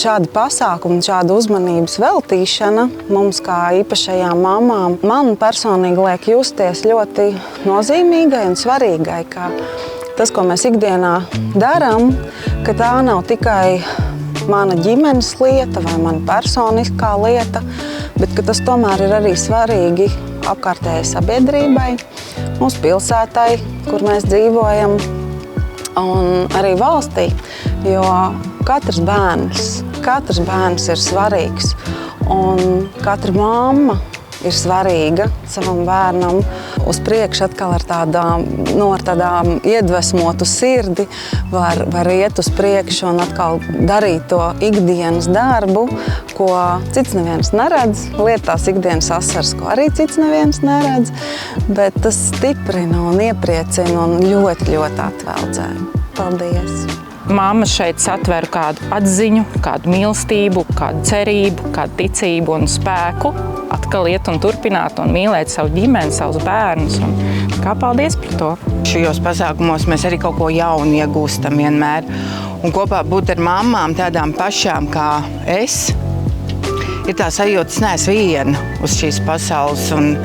šādi pasākumi, šāda uzmanības veltīšana mums kā īpašajām mamām man personīgi liek justies ļoti nozīmīgai un svarīgai, ka tas, ko mēs ikdienā darām, ka tā nav tikai mana ģimenes lieta vai mana personiskā lieta, bet ka tas tomēr ir arī svarīgi apkārtējai sabiedrībai, mūsu pilsētai, kur mēs dzīvojam, un arī valstī, jo katrs bērns ir svarīgs, un katra mamma ir svarīga savam bērnam. Uz priekšu atkal ar tādām iedvesmotu sirdi var iet uz priekšu un atkal darīt to ikdienas darbu, ko cits neviens neredz, lietās ikdienas asaras, ko arī cits neviens neredz, bet tas stiprina un iepriecina un ļoti, ļoti atveldzē. Paldies! Mamma šeit satver kādu atziņu, kādu mīlestību, kādu cerību, kādu ticību un spēku atkal iet un turpināt un mīlēt savu ģimeni, savus bērnus. Kā paldies par to! Šajos pasākumos mēs arī kaut ko jaunu iegūstam vienmēr. Un kopā būt ar mammām tādām pašām kā es, ir tā sajūta, es neesmu viena uz šīs pasaules. Un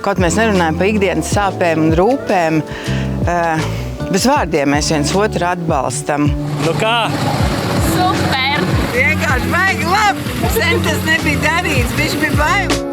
kaut mēs nerunājam par ikdienas sāpēm un rūpēm, bez vārdiem mēs viens otru atbalstam. Nu kā? Super! Vienkārši baigi labi! Sen tas nebija darīts, viņš bija baigi.